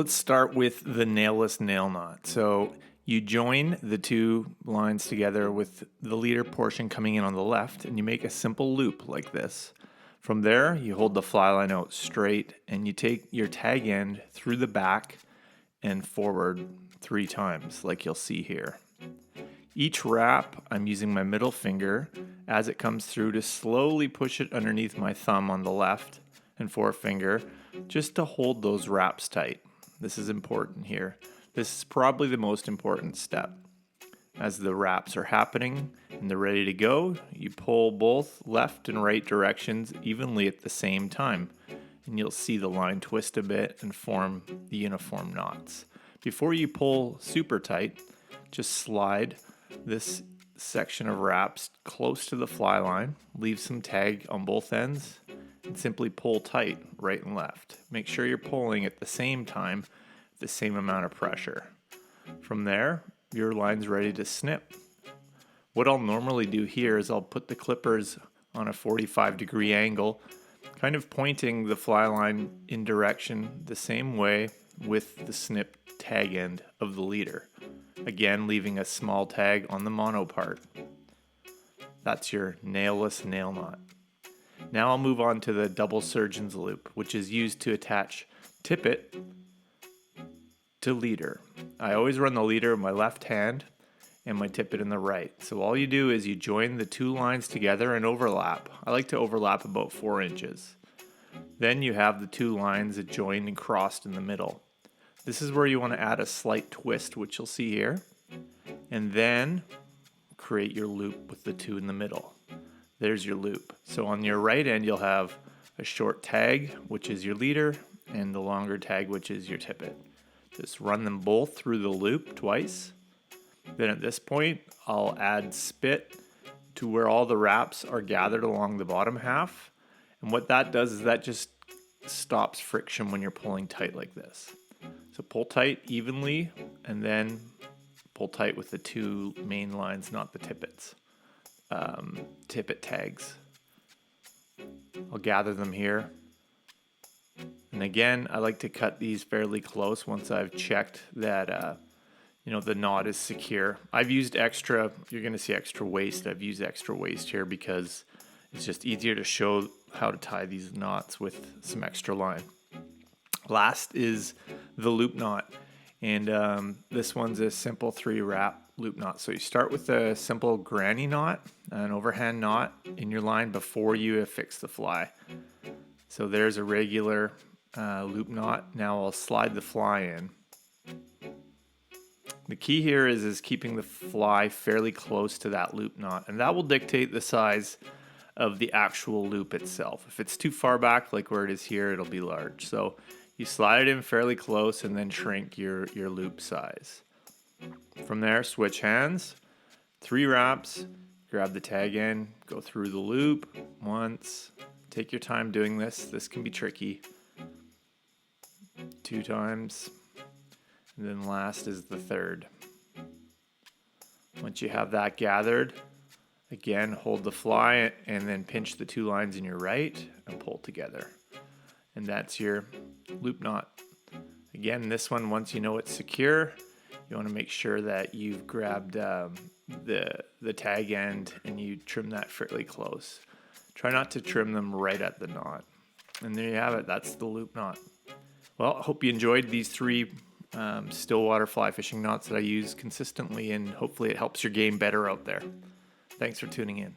let's start with the nailless nail knot. So you join the two lines together with the leader portion coming in on the left, and you make a simple loop like this. From there, you hold the fly line out straight, and you take your tag end through the back and forward 3 times, like you'll see here. Each wrap, I'm using my middle finger as it comes through to slowly push it underneath my thumb on the left and forefinger, just to hold those wraps tight. This is important here. This is probably the most important step. As the wraps are happening and they're ready to go, you pull both left and right directions evenly at the same time, and you'll see the line twist a bit and form the uniform knots. Before you pull super tight, just slide this section of wraps close to the fly line, leave some tag on both ends, and simply pull tight right and left. Make sure you're pulling at the same time, the same amount of pressure. From there, your line's ready to snip. What I'll normally do here is I'll put the clippers on a 45-degree angle, kind of pointing the fly line in direction the same way with the snip tag end of the leader. Again, leaving a small tag on the mono part. That's your nailless nail knot. Now I'll move on to the double surgeon's loop, which is used to attach tippet to leader. I always run the leader in my left hand and my tippet in the right. So all you do is you join the two lines together and overlap. I like to overlap about 4 inches. Then you have the two lines that join and crossed in the middle. This is where you want to add a slight twist, which you'll see here, and then create your loop with the two in the middle. There's your loop. So on your right end, you'll have a short tag, which is your leader, and the longer tag, which is your tippet. Just run them both through the loop twice. Then at this point, I'll add spit to where all the wraps are gathered along the bottom half. And what that does is that just stops friction when you're pulling tight like this. So pull tight evenly, and then pull tight with the two main lines, not the tippets. Tippet tags. I'll gather them here. And again, I like to cut these fairly close once I've checked that the knot is secure. I've used extra, you're going to see extra waste. I've used extra waste here because it's just easier to show how to tie these knots with some extra line. Last is the loop knot, and this one's a simple 3-wrap loop knot. So you start with a simple granny knot, an overhand knot in your line before you affix the fly. So there's a regular loop knot. Now I'll slide the fly in. The key here is keeping the fly fairly close to that loop knot, and that will dictate the size of the actual loop itself. If it's too far back, like where it is here, it'll be large. So you slide it in fairly close and then shrink your loop size. From there, switch hands, 3 wraps, grab the tag end, go through the loop once. Take your time doing this. This can be tricky. 2 times. And then last is the 3rd. Once you have that gathered, again, hold the fly and then pinch the 2 lines in your right and pull together. And that's your loop knot. Again, this one, once you know it's secure, you want to make sure that you've grabbed the tag end and you trim that fairly close. Try not to trim them right at the knot. And there you have it. That's the loop knot. Well, I hope you enjoyed these 3 stillwater fly fishing knots that I use consistently, and hopefully it helps your game better out there. Thanks for tuning in.